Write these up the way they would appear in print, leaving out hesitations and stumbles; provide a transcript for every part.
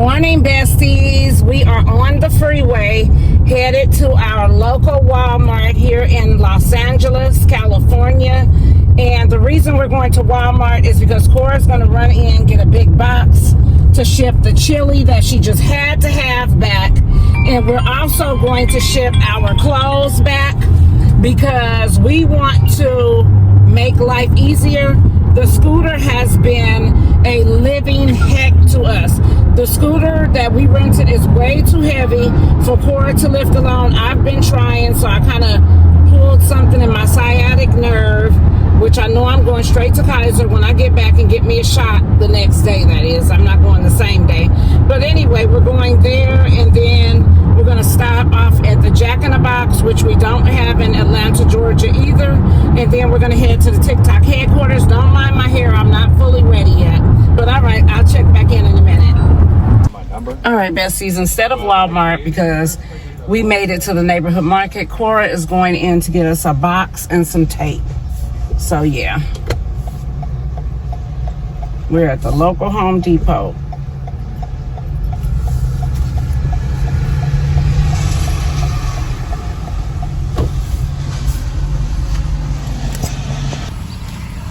morning, besties. We are on the freeway headed to our local Walmart here in Los Angeles, California. And the reason we're going to Walmart is because Cora's going to run in and get a big box to ship the chili that she just had to have back. And we're also going to ship our clothes back because we want to make life easier. The scooter has been a living heck to us. The scooter that we rented is way too heavy for Cora to lift alone. I've been trying, so I kind of pulled something in my sciatic nerve, which I know I'm going straight to Kaiser when I get back and get me a shot the next day, that is. I'm not going the same day. But anyway, we're going there, and then we're going to stop off at the Jack in the Box, which we don't have in Atlanta, Georgia either. And then we're going to head to the TikTok headquarters. Don't mind my hair. I'm not fully ready yet. But all right, I'll check back in a minute. All right, besties, instead of Walmart, because we made it to the neighborhood market, Cora is going in to get us a box and some tape. So, yeah. We're at the local Home Depot.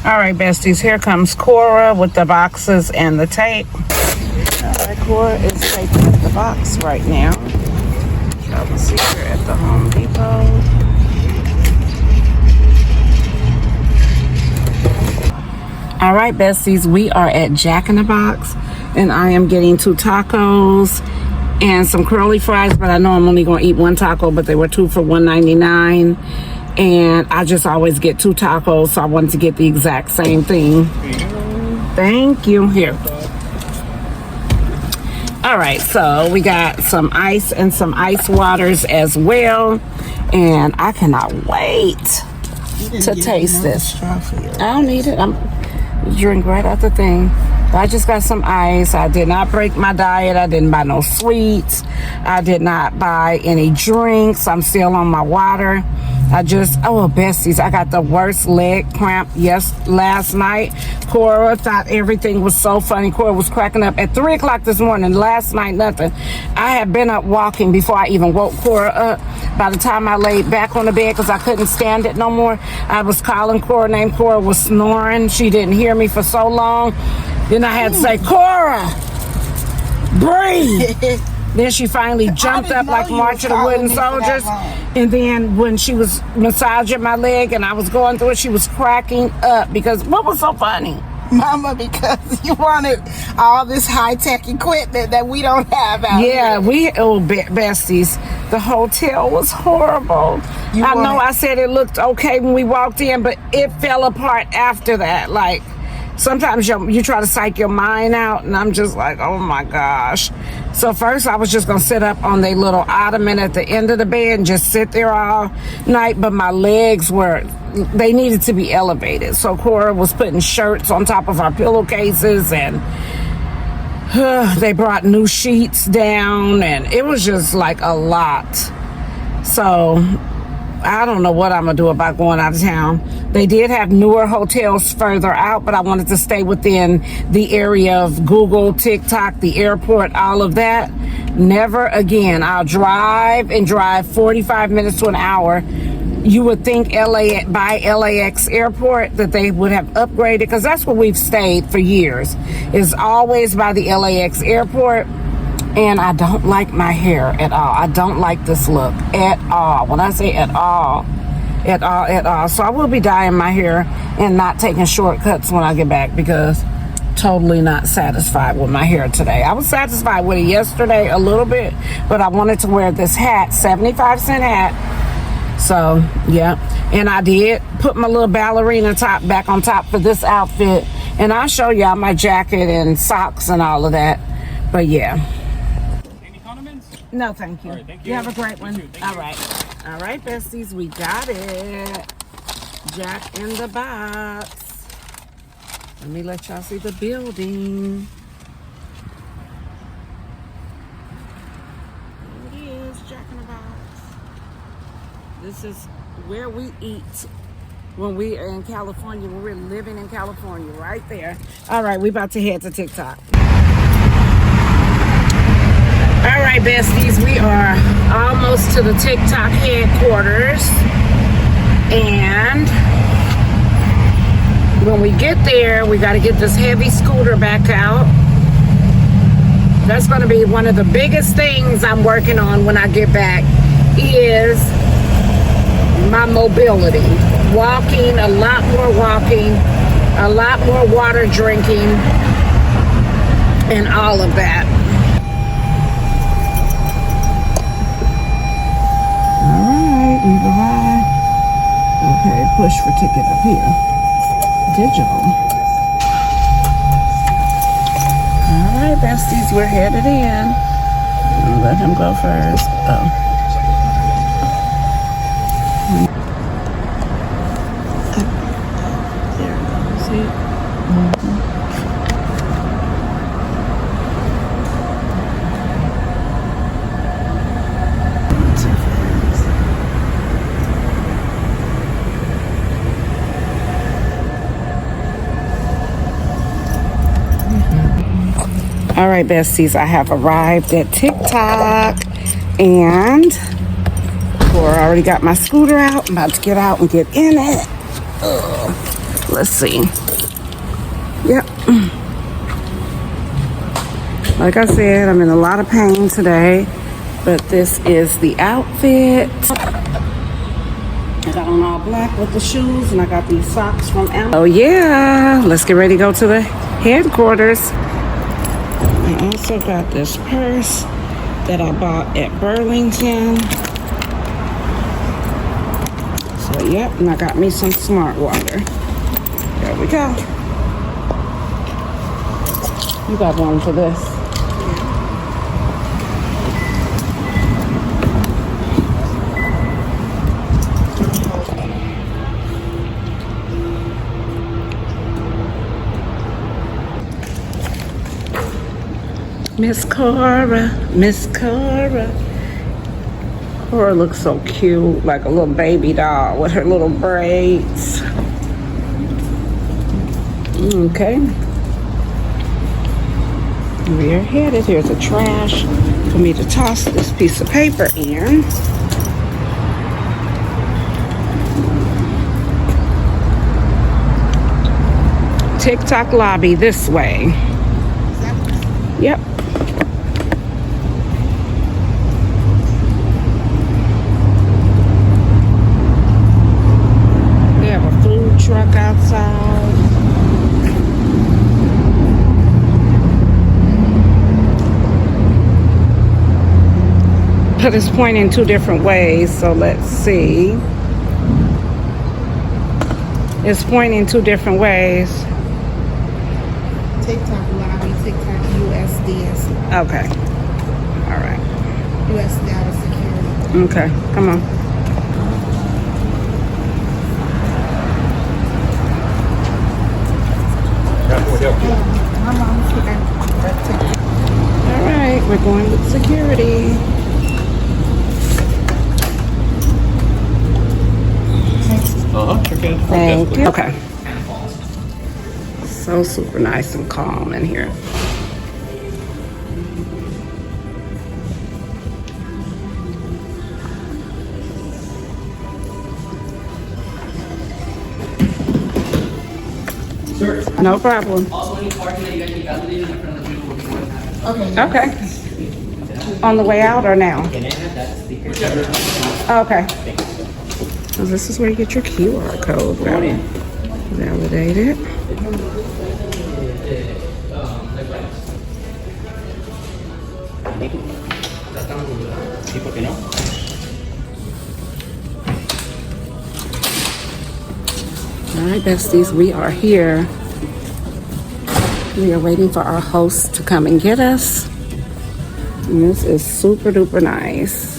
All right, besties, here comes Cora with the boxes and the tape. All right, Cora is taking the box right now. So we'll see her at the Home Depot. All right, besties, we are at Jack in the Box, and I am getting 2 tacos and some curly fries, but I know I'm only going to eat 1 taco, but they were 2 for $1.99. And I just always get 2 tacos, so I wanted to get the exact same thing. Thank you. Here. All right, so we got some ice and some ice waters as well. And I cannot wait to taste this. I don't need it. I'm drink right out the thing. I just got some ice. I did not break my diet. I didn't buy no sweets. I did not buy any drinks. I'm still on my water. Besties, I got the worst leg cramp last night. Cora thought everything was so funny. Cora was cracking up at 3 o'clock this morning. Last night, nothing. I had been up walking before I even woke Cora up. By the time I laid back on the bed, because I couldn't stand it no more, I was calling Cora name. Cora was snoring. She didn't hear me for so long. Then I had to say, Cora, breathe. Then she finally jumped up like March of the Wooden Soldiers. And then when she was massaging my leg and I was going through it, she was cracking up because what was so funny? Mama, because you wanted all this high-tech equipment that we don't have out here. Besties, the hotel was horrible. I said it looked okay when we walked in, but it fell apart after that. Like, sometimes you try to psych your mind out, and I'm just like, oh my gosh. So first I was just going to sit up on the little ottoman at the end of the bed and just sit there all night, but my legs they needed to be elevated. So Cora was putting shirts on top of our pillowcases, and they brought new sheets down, and it was just like a lot. So I don't know what I'm going to do about going out of town. They did have newer hotels further out, but I wanted to stay within the area of Google, TikTok, the airport, all of that. Never again. I'll drive 45 minutes to an hour. You would think by LAX airport that they would have upgraded, because that's where we've stayed for years, is always by the LAX airport. And I don't like my hair at all. I don't like this look at all. When I say at all. So I will be dyeing my hair and not taking shortcuts when I get back, because totally not satisfied with my hair today. I was satisfied with it yesterday a little bit, but I wanted to wear this hat, 75-cent hat. So, yeah. And I did put my little ballerina top back on top for this outfit. And I'll show y'all my jacket and socks and all of that. But, yeah. No, thank you. All right, thank you. You have a great one. All right, besties, we got it. Jack in the Box. Let me let y'all see the building. Here it is, Jack in the Box. This is where we eat when we are in California, when we're living in California, right there. All right, we about to head to TikTok. besties, we are almost to the TikTok headquarters. And when we get there, we got to get this heavy scooter back out. That's going to be one of the biggest things I'm working on when I get back is my mobility. Walking, a lot more water drinking, and all of that. All right, we've arrived. Okay, push for ticket up here. Digital. All right, besties, we're headed in. Let him go first. Oh. There it goes. See? All right, besties, I have arrived at TikTok, and Cora already got my scooter out. I'm about to get out and get in it. Let's see. Yep. Like I said, I'm in a lot of pain today, but this is the outfit. I got on all black with the shoes, and I got these socks from Amazon. Oh yeah, let's get ready to go to the headquarters. I also got this purse that I bought at Burlington. So, yep, and I got me some smart water. There we go. You got one for this. Miss Cora, Miss Cora. Cora looks so cute, like a little baby doll with her little braids. Okay. We're headed. Here's a trash for me to toss this piece of paper in. TikTok lobby this way. Yep. They have a food truck outside. But it's pointing two different ways, so let's see. It's pointing two different ways. TikTok lobby, TikTok USDS. Okay. All right. US data security. Okay, come on. All right, we're going with security. Thank you. Okay. So super nice and calm in here. Sure. No problem. Also, any parking that you guys need validated in front of the vehicle will be more than happy. Okay. Okay. On the way out or now? Can I have that sticker? Okay. So this is where you get your QR code validated. Sí, ¿por qué no? All right, besties, we are here. We are waiting for our host to come and get us. And this is super duper nice.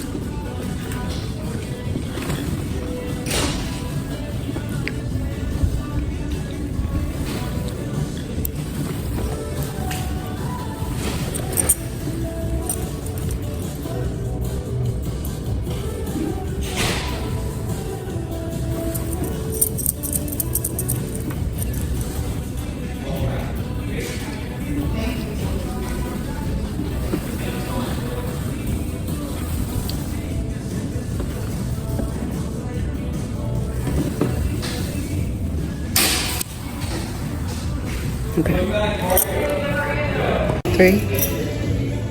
3.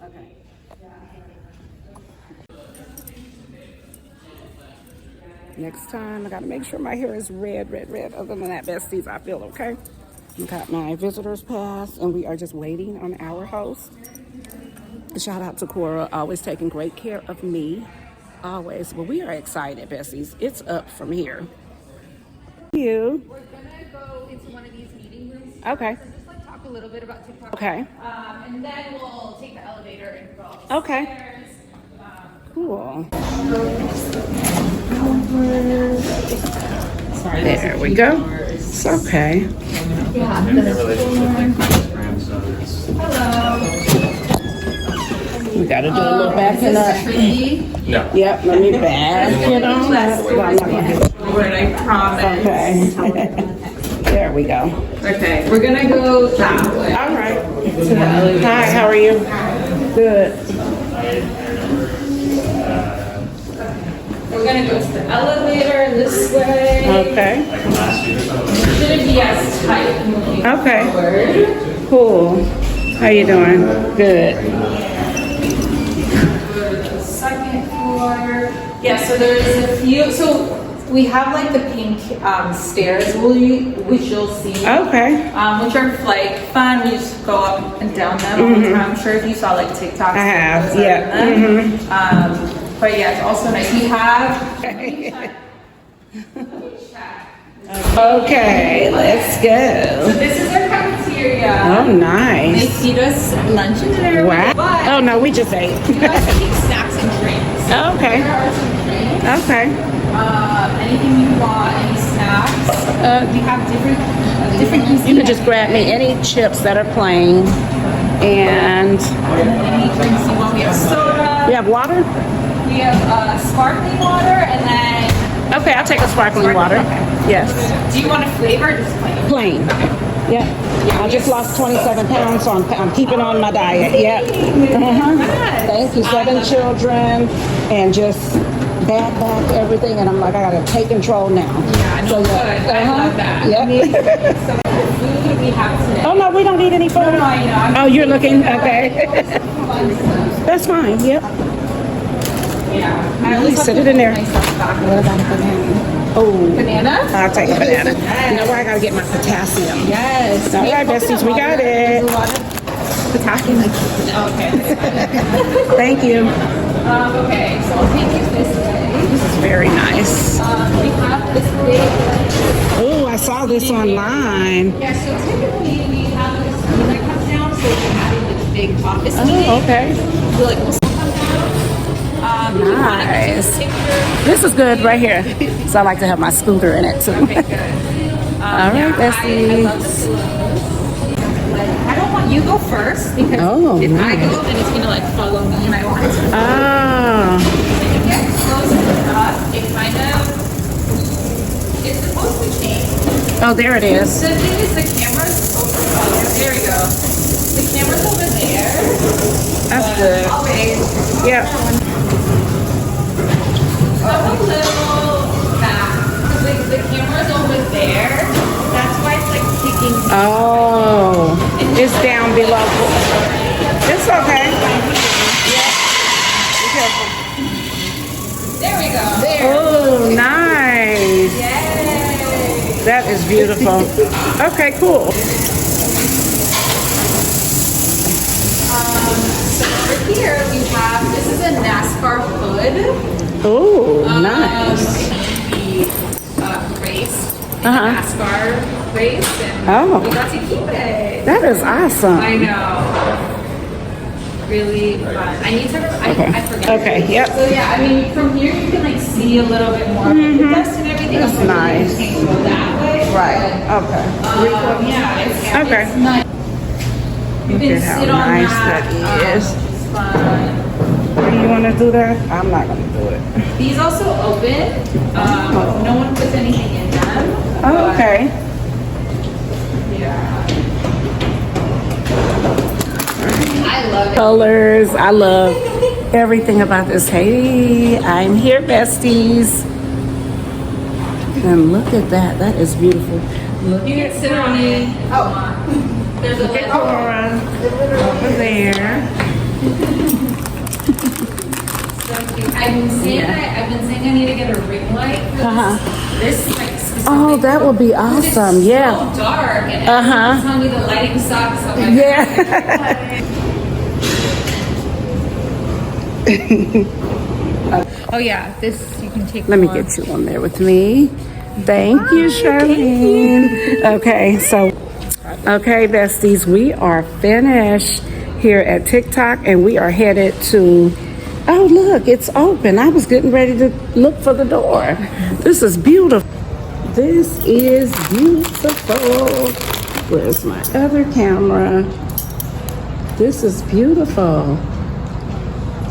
Okay. Next time, I gotta make sure my hair is red, red, red. Other than that, besties, I feel okay. I got my visitor's pass, and we are just waiting on our host. Shout out to Cora, always taking great care of me. Always. Well, we are excited, besties. It's up from here. You. We're gonna go into one of these meeting rooms. Okay. So just like talk a little bit about TikTok. Okay. And then we'll take the elevator and go. Okay. Upstairs. Cool. There we go. It's okay. We gotta do a little backing up. No. Yep, let me back it on. Well, I'm not gonna do it. Word, I promise. Okay. There we go. Okay, we're gonna go that way. All right. To the elevator. Hi, how are you? Good. We're gonna go to the elevator this way. Okay. Shouldn't be as tight moving Okay. forward. Cool. How you doing? Good. Go to the second floor. Yeah, so there's a few. So we have like the pink stairs, which you'll see. Okay. Which are like fun. We just go up and down them all the time. I'm sure if you saw like TikTok. I have, videos yeah. of them. But yeah, it's also nice. We have. Okay, let's go. So this is our cafeteria. Oh, They nice. feed us lunch and dinner. Wow. But Oh, no, we just ate. we also take snacks and drinks. Okay. There are some drinks. Okay. Anything you want, any snacks. We have different cuisine. You can just grab me any chips that are plain. And Any drinks you want. We have soda. we have water? We have sparkling water, and then. Okay, I'll take a sparkling water. Yes. Do you want a flavor or just plain? Plain. Yeah. I just lost 27 pounds, so I'm keeping on my diet. Yeah. Thank you. 7 children and just bad back everything. And I'm like, I gotta take control now. Yeah, no, good. I love that. Yep. So the food we have today. Oh no, we don't need any food. No, I know. Oh, you're looking? Okay. That's fine. Yep. Yeah. I Nice. always Sit have it to in there. put myself back. What about a banana? Oh, Banana? I'll take a banana. You know where I gotta get my potassium. Yes. All right, besties, we got it. There's a lot of potassium. Okay. Thank you. Okay, so I'll take you this way. This is very nice. We have this big. Oh, I saw this online. Yeah, so typically we have this screen that comes down, so we're having this big office meeting. Oh, okay. So like we'll come down. Nice. This is good right here. So I like to have my scooter in it too. Okay, good. All right, I love besties. the flow. I don't want you go first because Oh, if I nice. go, then it's gonna like follow me, and I want it to. Ah, When you get closer enough, it kind of it's supposed to change. oh, there it is. The thing is, the camera's over. Oh, there we go. The camera's over there. That's good. I'll wait. Yep. I'm a little back. The camera's over there. That's why it's like kicking. Oh, it's down below. It's okay. There we go. There. Oh, nice. Yay. That is beautiful. Okay, cool. So over here we have, this is a NASCAR hood. Oh, nice. We raced in Uh-huh. a NASCAR race, and Oh. we got to keep it. That is awesome. I know. really fun. I need to. I forget. Okay, yep. So yeah, I mean, from here you can like see a little bit more of the dust and everything. That's nice. You can't go that way. Right. Okay. Yeah. Okay. It's nice. You Look can at how sit on nice that. that is. It's fun. Do you want to do that? I'm not going to do it. These also open. No one puts anything in them. Oh, okay. Yeah. I love it. Colors. I love everything about this. Hey, I'm here, besties. And look at that. That is beautiful. Look You at can sit on it. Oh, there's a little. Cora over there. So cute. I've been saying I need to get a ring light for this like specific. Oh, that would be awesome. Yeah. It's so dark and everyone's telling me the lighting sucks. So I'm like, Yeah. oh yeah, this you can take. Let me get you on there with me. Thank you, Charlene. Okay, so, okay, besties, we are finished here at TikTok and we are headed to, oh, look, it's open. I was getting ready to look for the door. This is beautiful. This is beautiful. Where's my other camera? This is beautiful.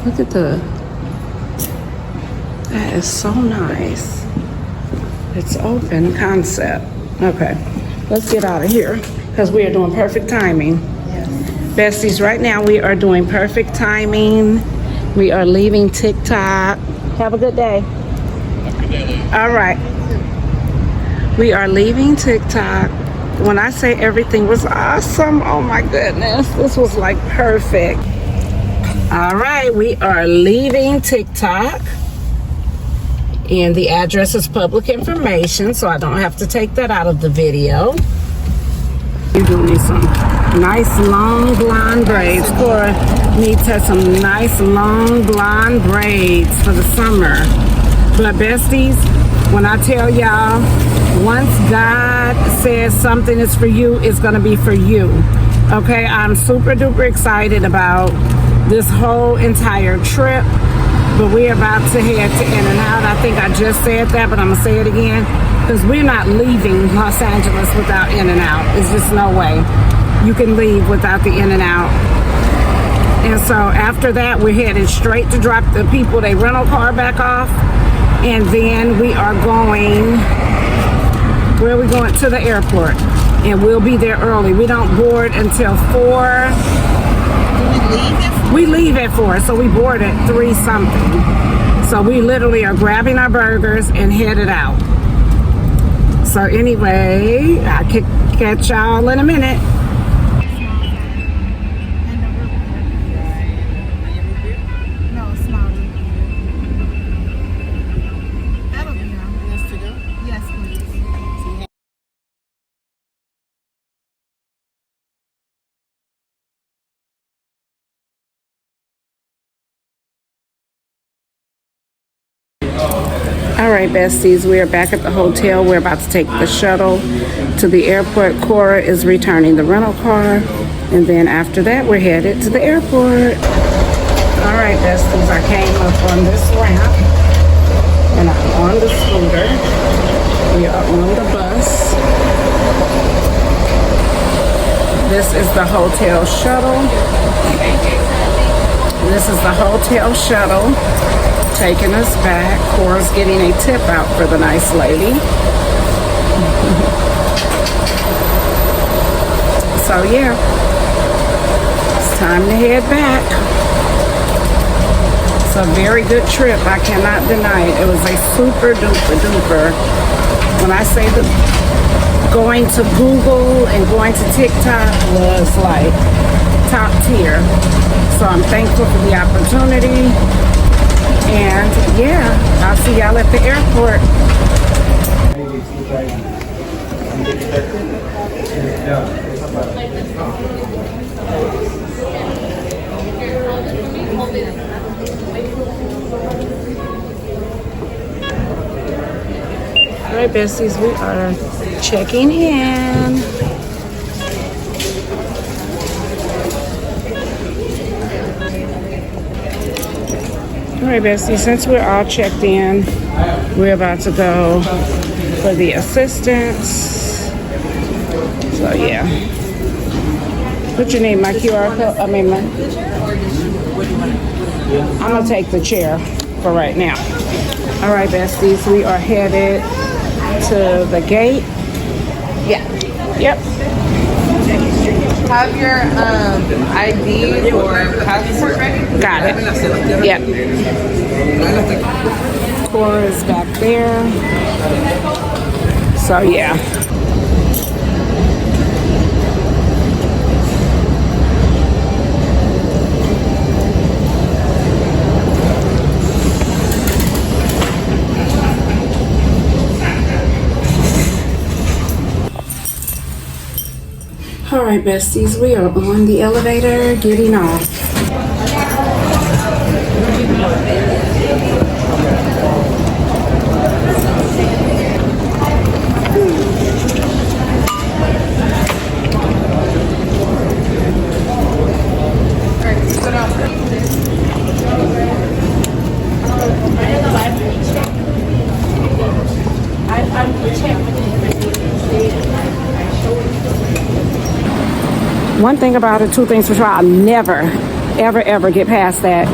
Look at that is so nice. It's open concept. Okay, let's get out of here because we are doing perfect timing. Yes. Besties, right now we are doing perfect timing. We are leaving TikTok. Have a good day. All right. We are leaving TikTok. When I say everything was awesome, oh my goodness, this was like perfect. All right, we are leaving TikTok. And the address is public information, so I don't have to take that out of the video. You do need some nice long blonde braids. Cora needs some nice long blonde braids for the summer. But besties, when I tell y'all, once God says something is for you, it's gonna be for you. Okay, I'm super duper excited about this whole entire trip. But we're about to head to In-N-Out. I think I just said that, but I'm gonna say it again. Because we're not leaving Los Angeles without In-N-Out. It's just no way you can leave without the In-N-Out. And so after that, we're headed straight to drop the people their rental car back off. And then we are going, where are we going? To the airport. And we'll be there early. We don't board until 4. We leave at 4, so we board at 3 something. So we literally are grabbing our burgers and headed out. So anyway, I can catch y'all in a minute. No, it's not. That'll be enough. Yes, to go? Yes, please. All right, besties, we are back at the hotel. We're about to take the shuttle to the airport. Cora is returning the rental car. And then after that, we're headed to the airport. All right, besties, I came up on this ramp and I'm on the scooter. We are on the bus. This is the hotel shuttle. This is the hotel shuttle taking us back. Cora's getting a tip out for the nice lady. So yeah, it's time to head back. It's a very good trip. I cannot deny it. It was a super duper duper. When I say the going to Google and going to TikTok was like top tier. So I'm thankful for the opportunity. And yeah, I'll see y'all at the airport. All right, besties, we are checking in. right, Bessie, since we're all checked in, we're about to go for the assistance. So, yeah. What you need, my QR code? I mean, I'm going to take the chair for right now. All right, besties, we are headed to the gate. Yeah. Yep. Have your ID or passport ready? Got it. Yep. Cora is back there. So, yeah. All right, besties, we are on the elevator getting off. One thing about it, two things for sure, I'll never, ever get past that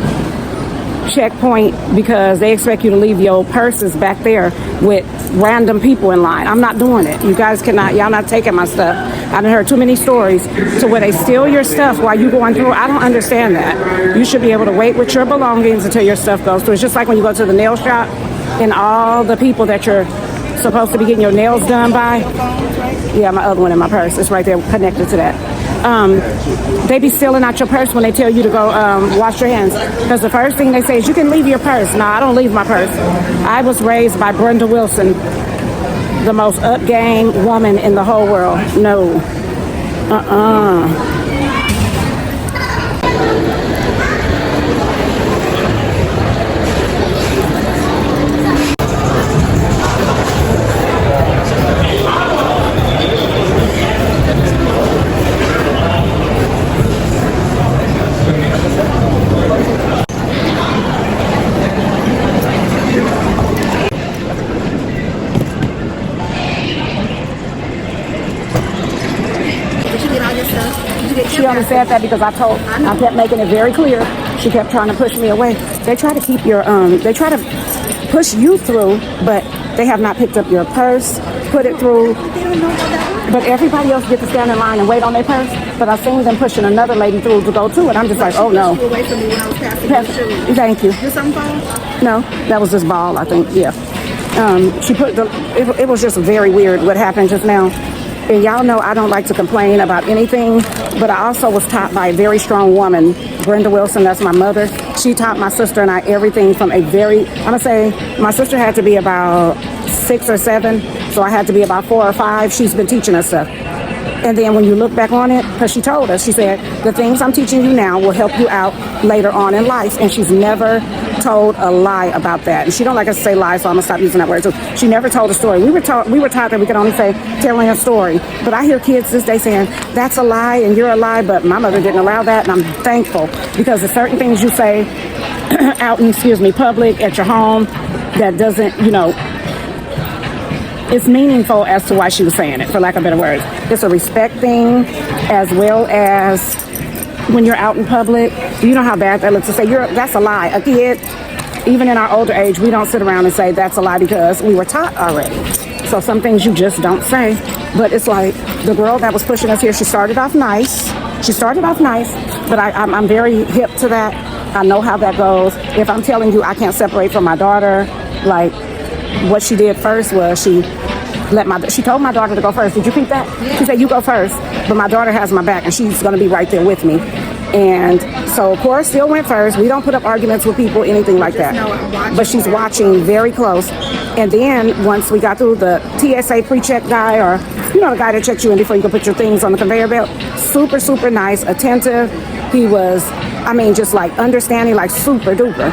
checkpoint because they expect you to leave your purses back there with random people in line. I'm not doing it. You guys cannot, y'all not taking my stuff. I've heard too many stories to where they steal your stuff while you going through. I don't understand that. You should be able to wait with your belongings until your stuff goes through. It's just like when you go to the nail shop and all the people that you're supposed to be getting your nails done by. Yeah, my other one in my purse. It's right there connected to that. They be stealing out your purse when they tell you to go wash your hands. Because the first thing they say is you can leave your purse. No, I don't leave my purse. I was raised by Brenda Wilson, the most up-game woman in the whole world. No. She only said that because I kept making it very clear. She kept trying to push me away. They try to keep your, they try to push you through, but they have not picked up your purse, put it through. But everybody else gets to stand in line and wait on their purse. But I've seen them pushing another lady through to go too, and I'm just like, oh no. Thank you. Did something fall? No, that was this ball, I think, yeah. She put it was just very weird what happened just now. And y'all know I don't like to complain about anything, but I also was taught by a very strong woman, Brenda Wilson, that's my mother. She taught my sister and I everything from a very, I'm gonna say, my sister had to be about 6 or 7, so I had to be about 4 or 5. She's been teaching us stuff. And then when you look back on it, because she told us, she said, the things I'm teaching you now will help you out later on in life. And she's never told a lie about that. And she don't like us to say lies, so I'm gonna stop using that word. So she never told a story. We were taught that we could only say telling a story. But I hear kids this day saying, that's a lie and you're a lie, but my mother didn't allow that, and I'm thankful because there's certain things you say out in, public, at your home, that doesn't, it's meaningful as to why she was saying it, for lack of better words. It's a respect thing, as well as when you're out in public. You know how bad that looks to say, that's a lie. A kid, even in our older age, we don't sit around and say that's a lie because we were taught already. So some things you just don't say. But it's like the girl that was pushing us here, she started off nice, but I'm very hip to that. I know how that goes. If I'm telling you I can't separate from my daughter, like, what she did first was she told my daughter to go first. Did you think that? Yeah. She said, you go first, but my daughter has my back and she's going to be right there with me. And so Cora still went first. We don't put up arguments with people, anything like that. But she's watching very close. And then once we got through, the TSA pre-check guy, or the guy that checks you in before you can put your things on the conveyor belt, super, super nice, attentive. He was, just like understanding, like super duper.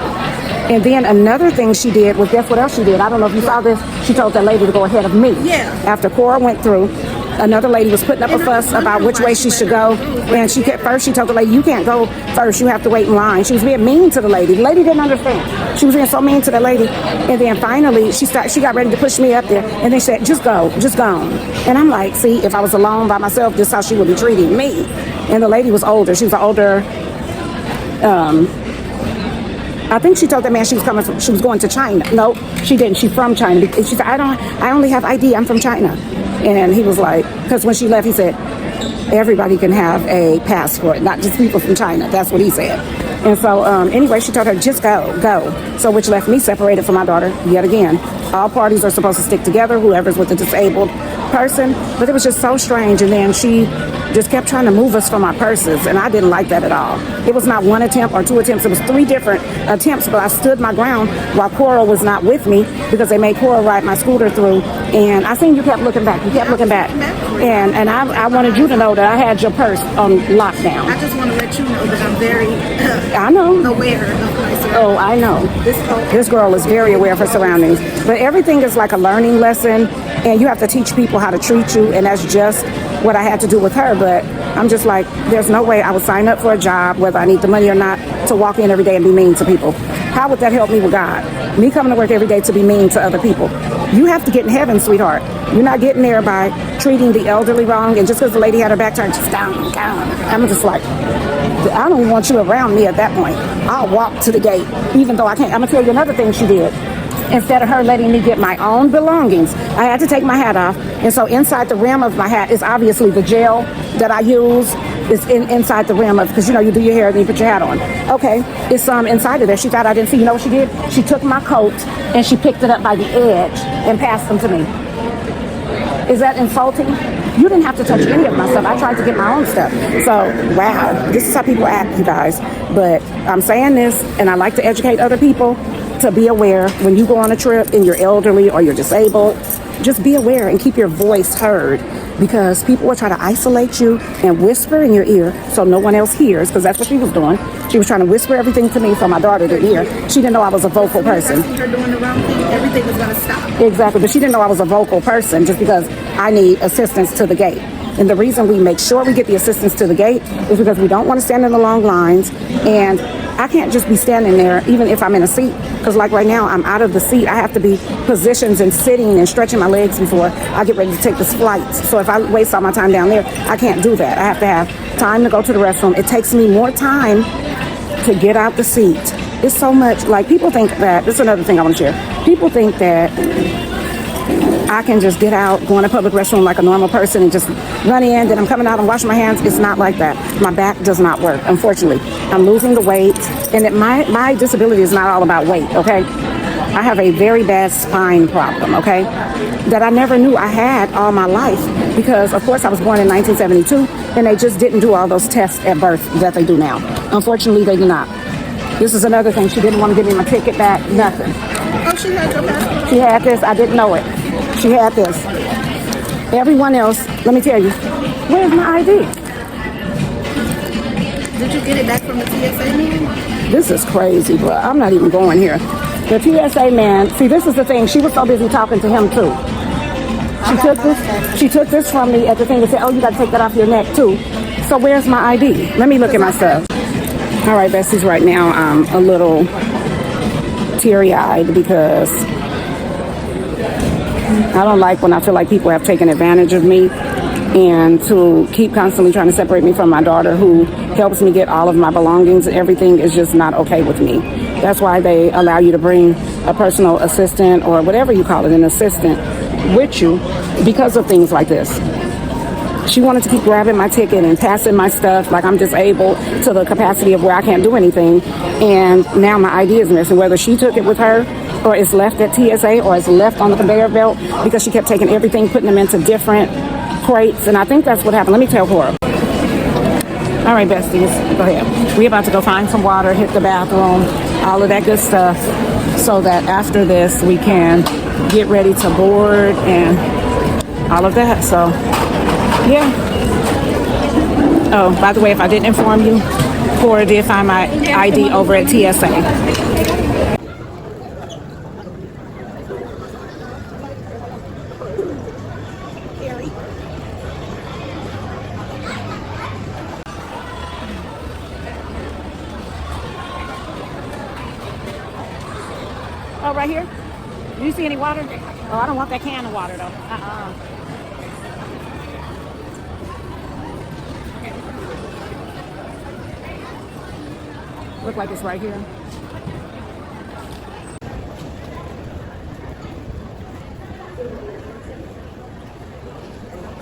And then another thing she did was, guess what else she did? I don't know if you saw this. She told that lady to go ahead of me. Yeah. After Cora went through, another lady was putting up a fuss about which way she should go, and she told the lady, you can't go first, you have to wait in line. She was being mean to the lady. The lady didn't understand. She was being so mean to the lady, and then finally she got ready to push me up there, and then she said, just go. And I'm like, see, if I was alone by myself, this is how she would be treating me. And the lady was older. She was an older, I think she told that man she was going to China. No, she didn't. She's from China. She said, I only have ID. I'm from China. And he was like, because when she left, he said, everybody can have a passport, not just people from China. That's what he said. And so anyway, she told her, just go. So which left me separated from my daughter yet again. All parties are supposed to stick together, whoever's with a disabled person. But it was just so strange. And then she just kept trying to move us from our purses, and I didn't like that at all. It was not one attempt or two attempts. It was 3 different attempts, but I stood my ground while Cora was not with me because they made Cora ride my scooter through. And I seen you kept looking back. And I wanted you to know that I had your purse on lockdown. I just want to let you know that I'm very I know. aware of my surroundings. Oh, I know. This girl is very aware of her surroundings. But everything is like a learning lesson, and you have to teach people how to treat you, and that's just what I had to do with her. But I'm just like, there's no way I would sign up for a job, whether I need the money or not, to walk in every day and be mean to people. How would that help me with God? Me coming to work every day to be mean to other people. You have to get in heaven, sweetheart. You're not getting there by treating the elderly wrong, and just because the lady had her back turned, just down. I'm just like, I don't even want you around me at that point. I'll walk to the gate, even though I can't. I'm gonna tell you another thing she did. Instead of her letting me get my own belongings, I had to take my hat off. And so inside the rim of my hat is obviously the gel that I use. It's inside the rim of, because you do your hair and you put your hat on. Okay, it's inside of there. She thought I didn't see. You know what she did? She took my coat and she picked it up by the edge and passed them to me. Is that insulting? You didn't have to touch any of my stuff. I tried to get my own stuff. So, wow, this is how people act, you guys. But I'm saying this, and I like to educate other people to be aware when you go on a trip and you're elderly or you're disabled. Just be aware and keep your voice heard, because people will try to isolate you and whisper in your ear so no one else hears, because that's what she was doing. She was trying to whisper everything to me so my daughter didn't hear. She didn't know I was a vocal person. Her doing the wrong thing, everything was going to stop. Exactly, but she didn't know I was a vocal person just because I need assistance to the gate. And the reason we make sure we get the assistance to the gate is because we don't want to stand in the long lines. And I can't just be standing there even if I'm in a seat, because like right now I'm out of the seat. I have to be positioned and sitting and stretching my legs before I get ready to take this flight. So if I waste all my time down there, I can't do that. I have to have time to go to the restroom. It takes me more time to get out the seat. It's so much, like, people think that, this is another thing I want to share. People think that I can just get out, go in a public restroom like a normal person and just run in, then I'm coming out and washing my hands. It's not like that. My back does not work, unfortunately. I'm losing the weight, and my disability is not all about weight, okay? I have a very bad spine problem, okay, that I never knew I had all my life, because, of course, I was born in 1972, and they just didn't do all those tests at birth that they do now. Unfortunately, they do not. This is another thing. She didn't want to give me my ticket back, nothing. Oh, she had your passport? She had this. I didn't know it. She had this. Everyone else, let me tell you, where's my ID? Did you get it back from the TSA man? This is crazy, bro. I'm not even going here. The TSA man, see, this is the thing. She was so busy talking to him, too. She took this from me at the thing and said, oh, you got to take that off your neck, too. So where's my ID? Let me look at my stuff. All right, besties, right now I'm a little teary-eyed because I don't like when I feel like people have taken advantage of me, and to keep constantly trying to separate me from my daughter, who helps me get all of my belongings and everything, is just not okay with me. That's why they allow you to bring a personal assistant, or whatever you call it, an assistant, with you, because of things like this. She wanted to keep grabbing my ticket and passing my stuff like I'm disabled to the capacity of where I can't do anything. And now my ID is missing, whether she took it with her or it's left at TSA or it's left on the conveyor belt, because she kept taking everything, putting them into different crates. And I think that's what happened. Let me tell Cora. All right, besties, go ahead. We're about to go find some water, hit the bathroom, all of that good stuff, so that after this we can get ready to board and all of that. So yeah. Oh, by the way, if I didn't inform you, Cora did find my ID over at TSA. Oh, right here? Do you see any water? Oh, I don't want that can of water, though. Look like it's right here.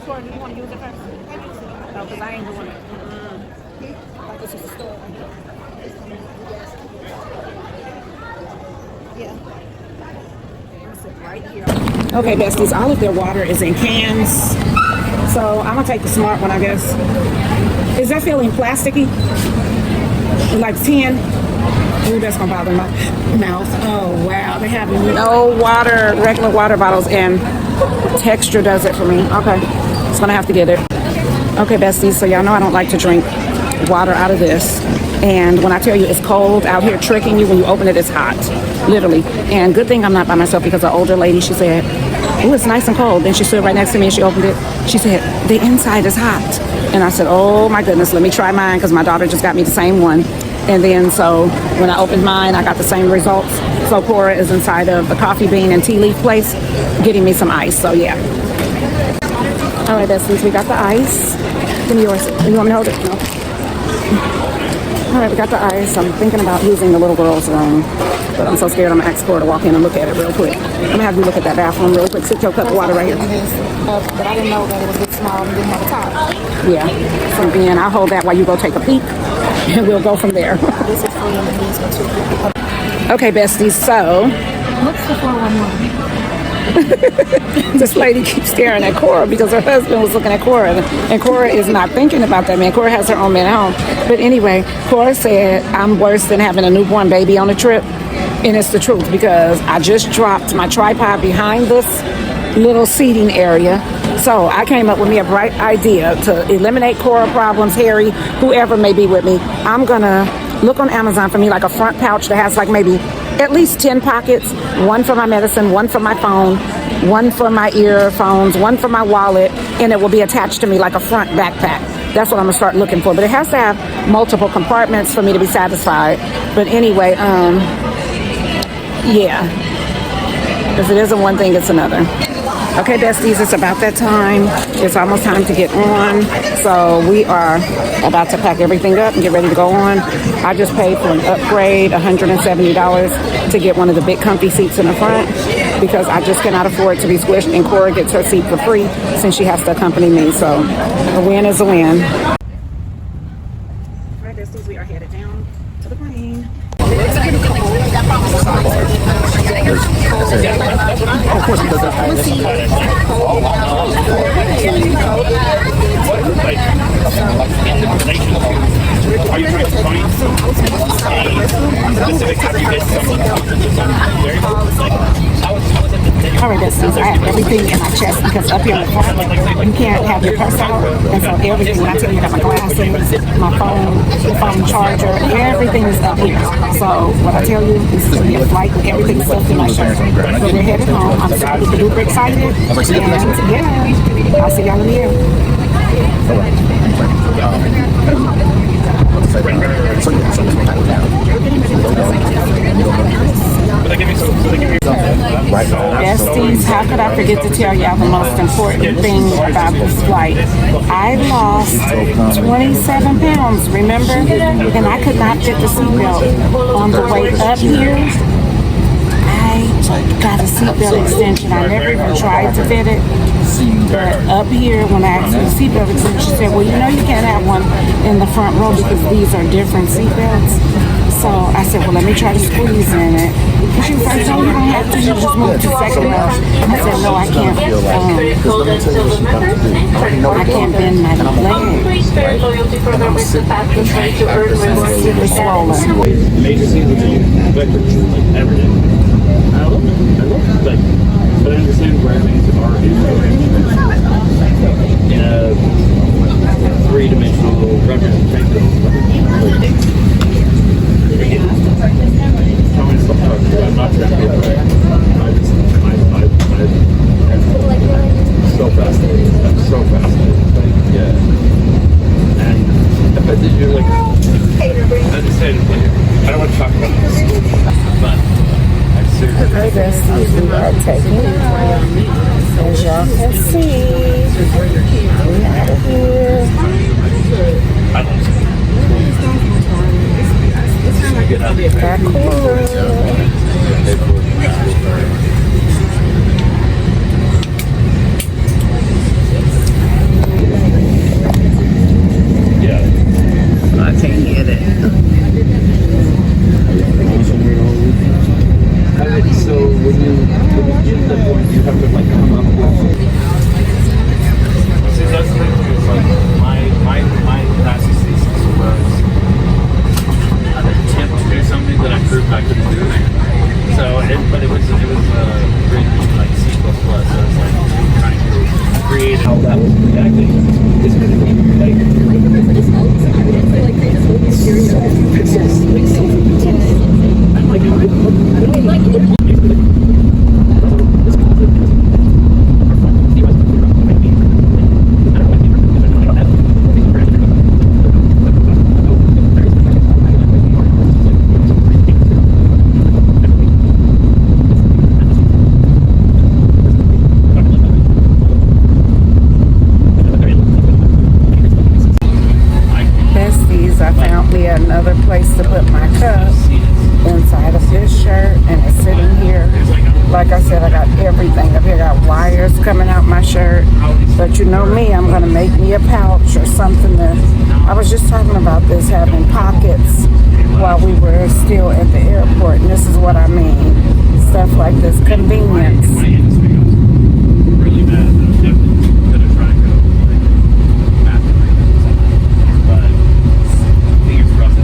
Cora, do you want to use it first? No, because I ain't doing it. Like this is a store. Yeah. Right here. Okay, besties, all of their water is in cans. So I'm gonna take the smart one, I guess. Is that feeling plasticky? Like tin? Ooh, that's gonna bother my mouth. Oh wow, they have no water, regular water bottles, and texture does it for me. Okay, just gonna have to get it. Okay, besties, so y'all know I don't like to drink water out of this. And when I tell you it's cold out here tricking you, when you open it, it's hot, literally. And good thing I'm not by myself because an older lady, she said, oh, it's nice and cold. Then she stood right next to me and she opened it. She said, the inside is hot. And I said, oh my goodness, let me try mine because my daughter just got me the same one. And then so when I opened mine, I got the same results. So Cora is inside of the coffee bean and tea leaf place getting me some ice. So yeah. All right, besties, we got the ice. Give me yours. You want me to hold it? No. All right, we got the ice. I'm thinking about using the little girl's room, but I'm so scared I'm gonna ask Cora to walk in and look at it real quick. I'm gonna have you look at that bathroom real quick. Sit your cup of water right here. But I didn't know that it was this small and didn't have a top. Yeah. So then I'll hold that while you go take a peek, and we'll go from there. This is free and these are too. Okay, besties. So What's the 411? this lady keeps staring at Cora because her husband was looking at Cora, and Cora is not thinking about that man. Cora has her own man at home. But anyway, Cora said, I'm worse than having a newborn baby on a trip. And it's the truth because I just dropped my tripod behind this little seating area. So I came up with me a bright idea to eliminate Cora problems, Harry, whoever may be with me. I'm going to look on Amazon for me like a front pouch that has like maybe at least 10 pockets, one for my medicine, one for my phone, one for my earphones, one for my wallet, and it will be attached to me like a front backpack. That's what I'm gonna start looking for. But it has to have multiple compartments for me to be satisfied. But anyway, yeah. If it isn't one thing, it's another. Okay, besties, it's about that time. It's almost time to get on. So we are about to pack everything up and get ready to go on. I just paid for an upgrade, $170 to get one of the big comfy seats in the front because I just cannot afford to be squished, and Cora gets her seat for free since she has to accompany me. So a win is a win. All right, besties, we are headed down to the plane. Of course, because that's Are you trying to find specific All right, besties, I have everything in my chest because up here in the front, you can't have your purse out. And so everything, when I tell you that my glasses, my phone, the phone charger, everything is up here. So what I tell you, this is going to be a flight with everything stuffed in my shirt. So we're headed home. I'm super excited. And yeah, I'll see y'all in the air. Besties, how could I forget to tell y'all the most important thing about this flight? I lost 27 pounds, remember? And I could not fit the seatbelt. On the way up here, I got a seatbelt extension. I never even tried to fit it. But up here, when I asked for the seatbelt extension, she said, well, you know you can't have one in the front row because these are different seatbelts. So I said, well, let me try to squeeze in it. And she was like, no, you don't have to. You just move to second row. I said, no, I can't. I can't bend my leg. Super swollen. But I understand where things are in a three-dimensional representation. I'm not trying to get away. I'm so fascinated. I'm so fascinated. Yeah. And but you're like, I just said, I don't want to talk about this, but I've Okay, besties, we are taking off. As y'all can see, we out of here. Got Cora. Yeah. I can't get it. So when you get the point, you have to like come up with. See, that's the thing. It's like my class's thesis was an attempt to do something that I proved I couldn't do. So, but it was written like C++. So it's like trying to create how that was reacting. It's going to be like pixels, like something. I'm like, I don't like it. Besties, I found me another place to put my cup inside of this shirt, and it's sitting here. Like I said, I got everything up here. I got wires coming out my shirt, but you know me, I'm gonna make me a pouch or something. I was just talking about this, having pockets while we were still at the airport, and this is what I mean. Stuff like this, convenience. Really bad. I was definitely gonna try to go like masturbate or something, but fingers crossed.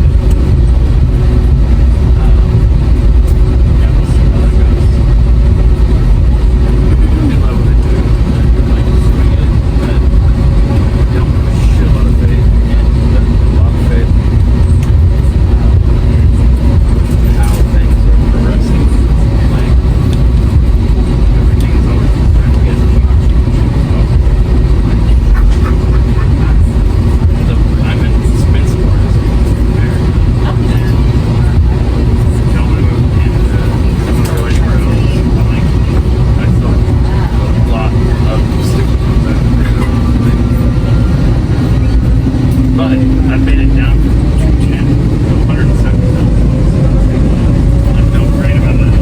Yeah, we'll see how that goes. I love what they do. Like swing it, but don't put a shitload of faith in a lot of faith. How things are progressing. Like everything is always trying to get to the I'm in Spencer, America. Don't want to move to Canada. Don't want to go anywhere else. Like, I thought a lot of sticking with that. But I made it down from 210 to 107,000. I feel great about that.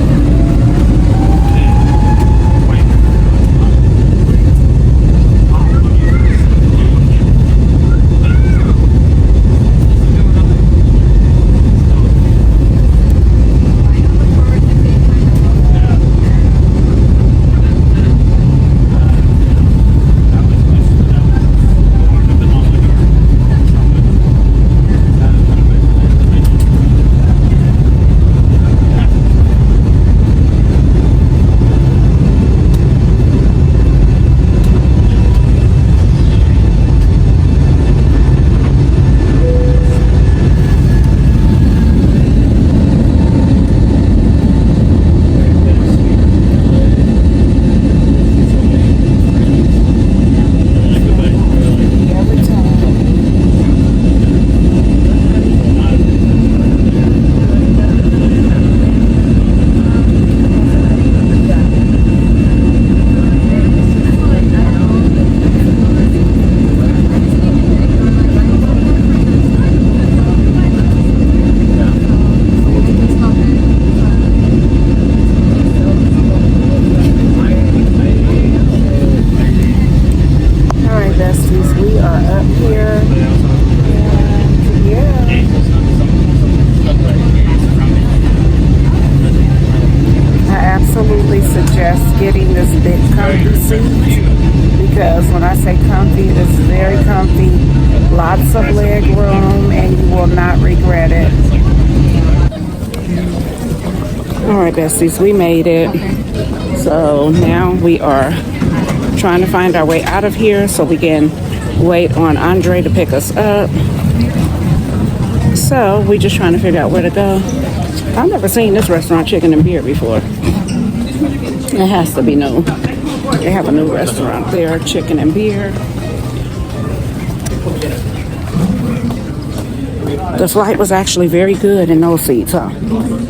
getting this big comfy seat, because when I say comfy, it's very comfy, lots of leg room, and you will not regret it. All right, besties, we made it. So now we are trying to find our way out of here so we can wait on Andre to pick us up. So we just trying to figure out where to go. I've never seen this restaurant, Chicken and Beer, before. It has to be new. They have a new restaurant there, Chicken and Beer. The flight was actually very good in those seats, huh?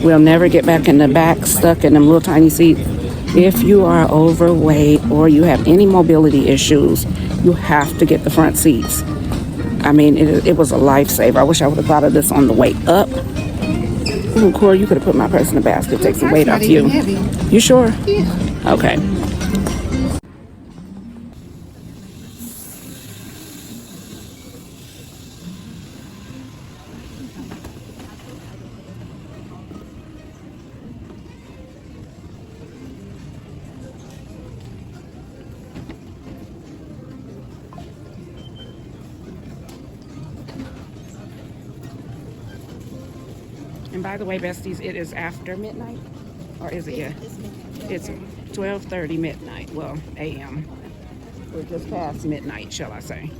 We'll never get back in the back, stuck in them little tiny seats. If you are overweight or you have any mobility issues, you have to get the front seats. I mean, it was a lifesaver. I wish I would have thought of this on the way up. Ooh, Cora, you could have put my purse in the basket, take some weight off you. You sure? Yeah. Okay. And by the way, besties, it is after midnight, or is it? Yeah, it's 12:30 midnight. Well, a.m. We're just past midnight, shall I say?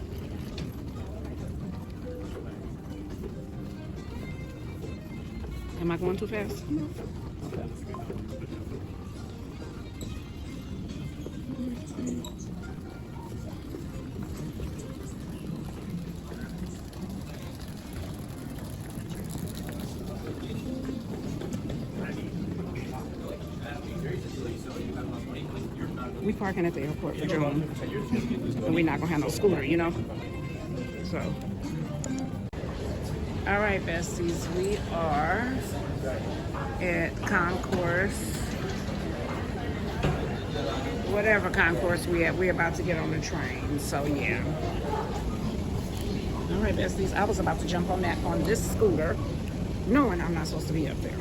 Am I going too fast? Okay. We parking at the airport for June, and we're not gonna have no scooter, you know. So, all right, besties, we are at concourse, whatever concourse we at. We're about to get on the train, so yeah. All right, besties, I was about to jump on this scooter, knowing I'm not supposed to be up there.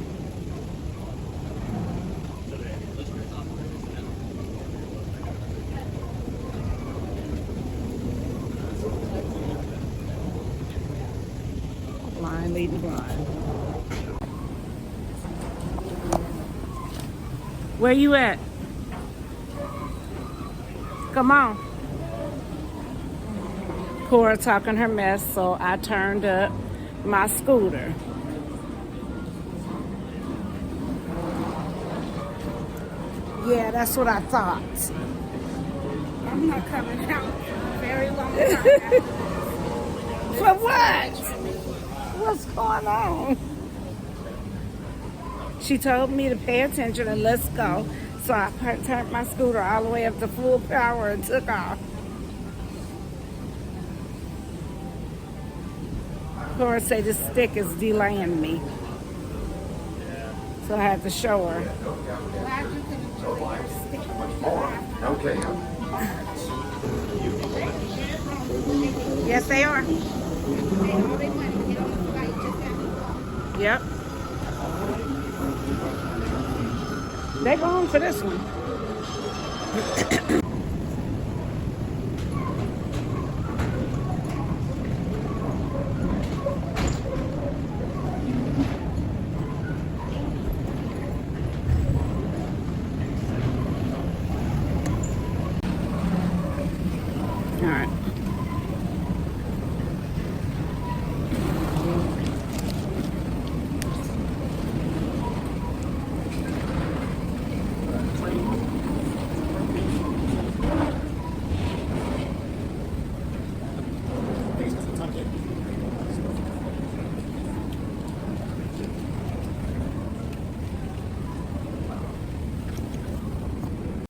Blind leading the blind. Where you at? Come on. Cora talking her mess, so I turned up my scooter. Yeah, that's what I thought. I'm not coming out for a very long time. For what? What's going on? She told me to pay attention and let's go. So I turned my scooter all the way up to full power and took off. Cora said this stick is delaying me. So I had to show her. Okay. Yes, they are. Yep. They going for this one. All right.